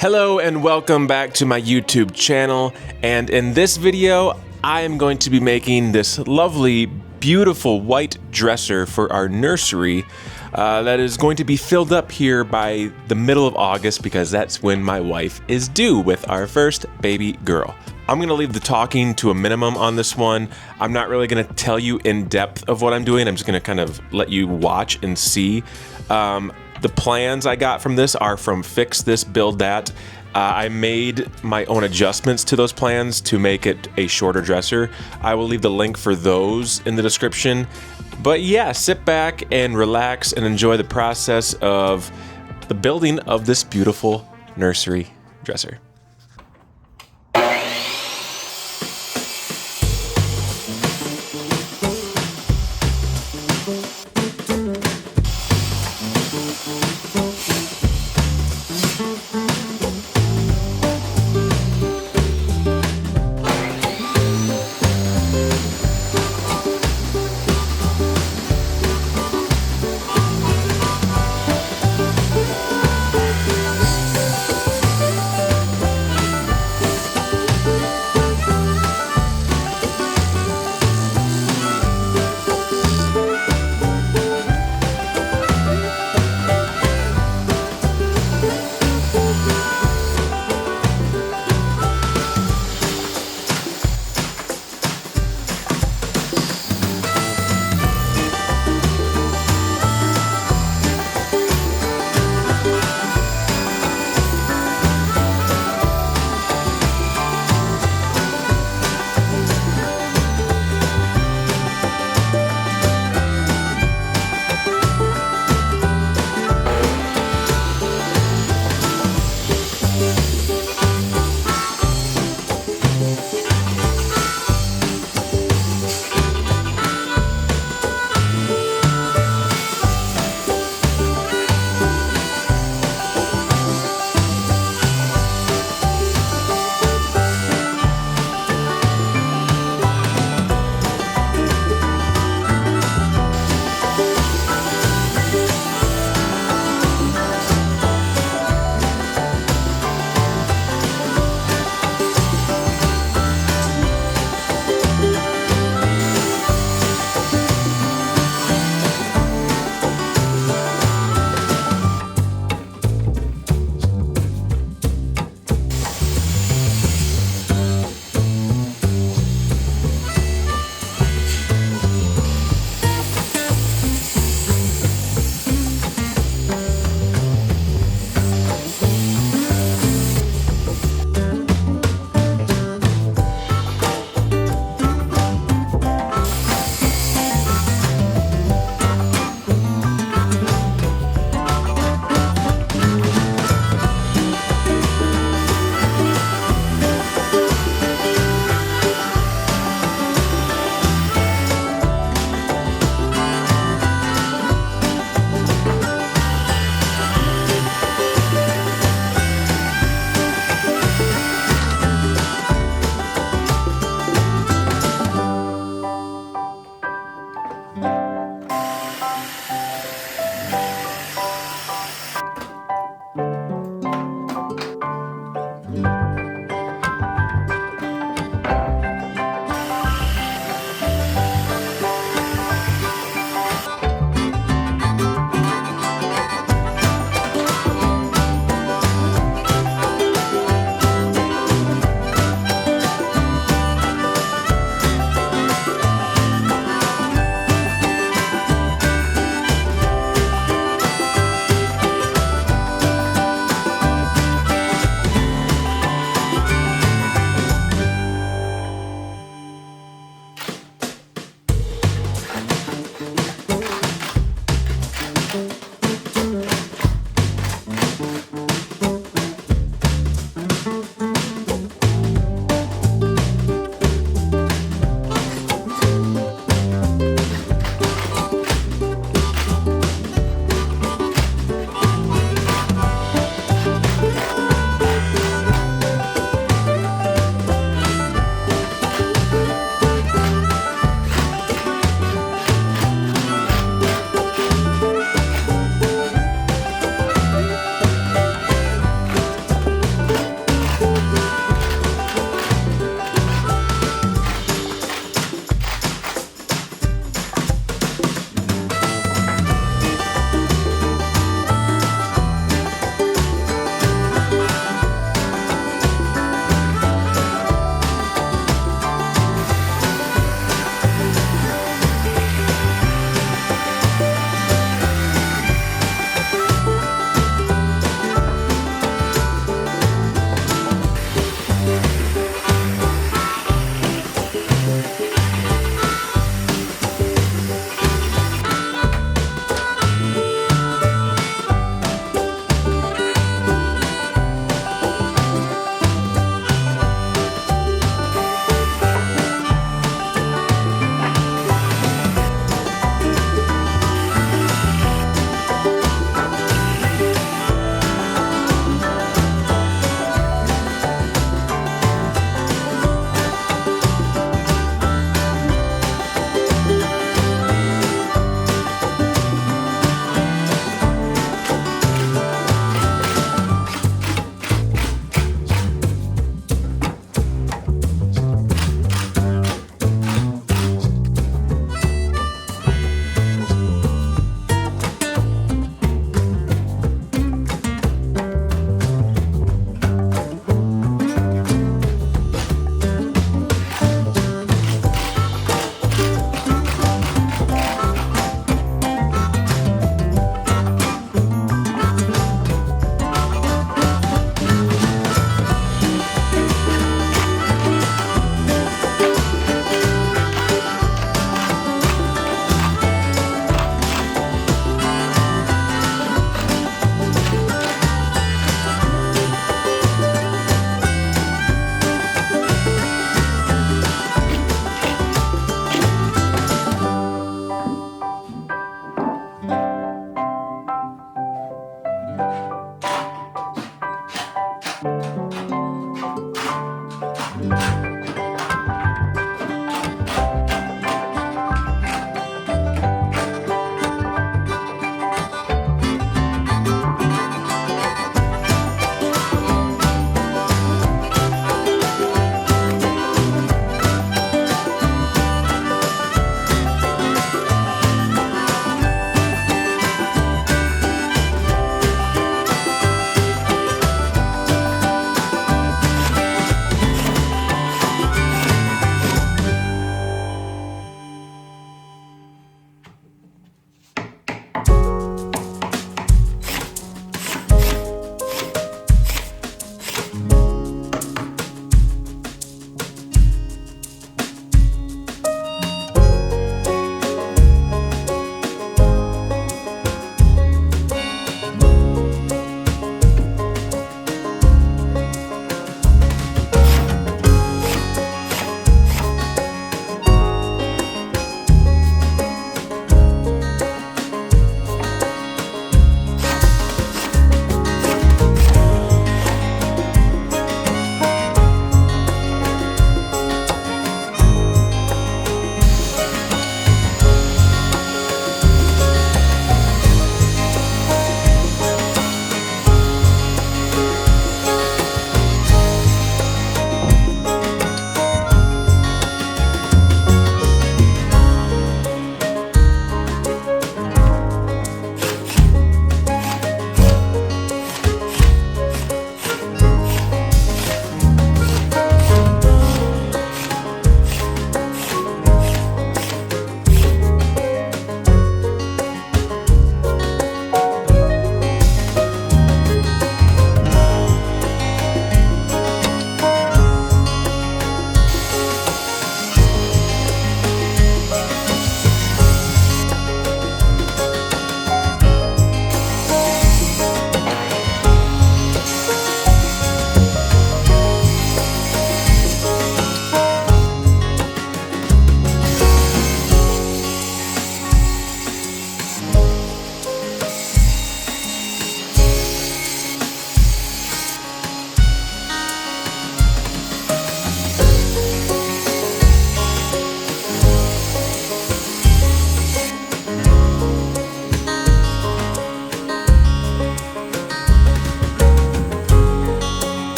Hello and welcome back to my YouTube channel, and in this video I am going to be making this lovely, beautiful white dresser for our nursery that is going to be filled up here by the middle of August because that's when my wife is due with our first baby girl. I'm going to leave the talking to a minimum on this one. I'm not really going to tell you in depth of what I'm doing. I'm just going to kind of let you watch and see. The plans I got from this are from Fix This, Build That. I made my own adjustments to those plans to make it a shorter dresser. I will leave the link for those in the description. But yeah, sit back and relax and enjoy the process of the building of this beautiful nursery dresser.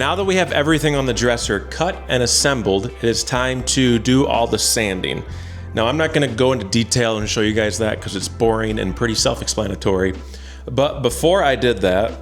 now that we have everything on the dresser cut and assembled, it is time to do all the sanding. Now, I'm not going to go into detail and show you guys that because it's boring and pretty self-explanatory. But before I did that,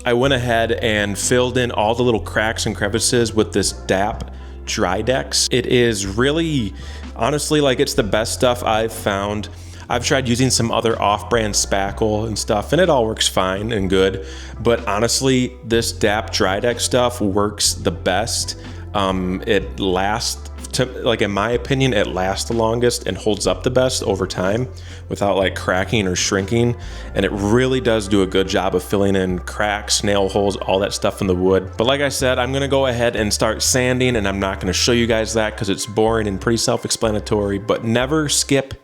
I went ahead and filled in all the little cracks and crevices with this DAP Drydex. It is really, honestly, like it's the best stuff I've found. I've tried using some other off-brand spackle and stuff, and it all works fine and good. But honestly, this DAP Drydex stuff works the best. It lasts, like in my opinion, it lasts the longest and holds up the best over time without like cracking or shrinking. And it really does do a good job of filling in cracks, nail holes, all that stuff in the wood. But like I said, I'm gonna go ahead and start sanding, and I'm not gonna show you guys that because it's boring and pretty self-explanatory. But never skip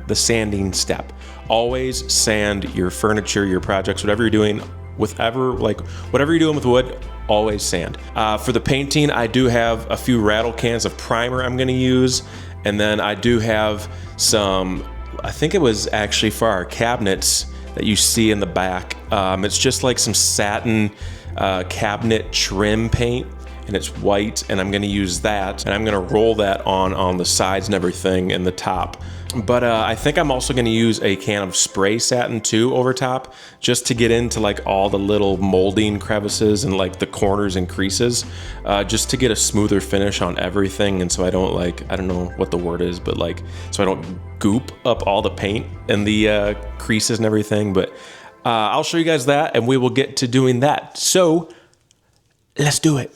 the sanding step. Always sand your furniture, your projects, whatever you're doing, whatever you're doing with wood, always sand. For the painting, I do have a few rattle cans of primer I'm gonna use, and then I do have some, I think it was actually for our cabinets that you see in the back. It's just like some satin cabinet trim paint, and it's white, and I'm gonna use that, and I'm gonna roll that on the sides and everything and the top. But I think I'm also gonna use a can of spray satin too over top, just to get into like all the little molding crevices and like the corners and creases, just to get a smoother finish on everything. And so I don't I don't know what the word is, but like, so I don't goop up all the paint and the creases and everything. But I'll show you guys that, and we will get to doing that. So let's do it.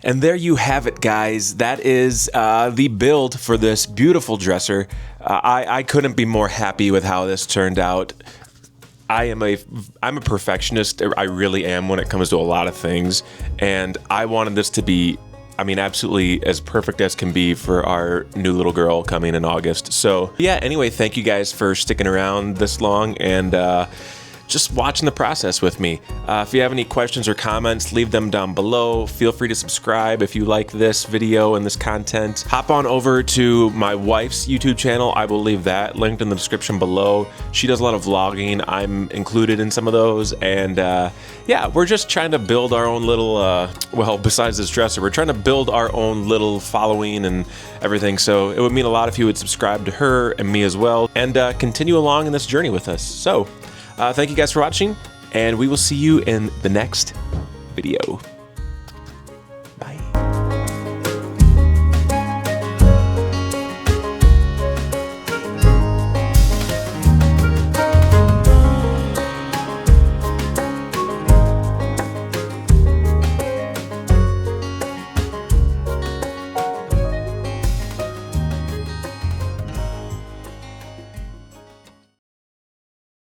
And there you have it, guys. That is the build for this beautiful dresser. I couldn't be more happy with how this turned out. I'm a perfectionist. I really am when it comes to a lot of things. And I wanted this to be, I mean, absolutely as perfect as can be for our new little girl coming in August. So yeah, anyway, thank you guys for sticking around this long and just watching the process with me. If you have any questions or comments, leave them down below. Feel free to subscribe if you like this video and this content. Hop on over to my wife's YouTube channel. I will leave that linked in the description below. She does a lot of vlogging. I'm included in some of those. And yeah, we're just trying to build our own little, well, besides this dresser, we're trying to build our own little following and everything. So it would mean a lot if you would subscribe to her and me as well and continue along in this journey with us. So thank you guys for watching, and we will see you in the next video.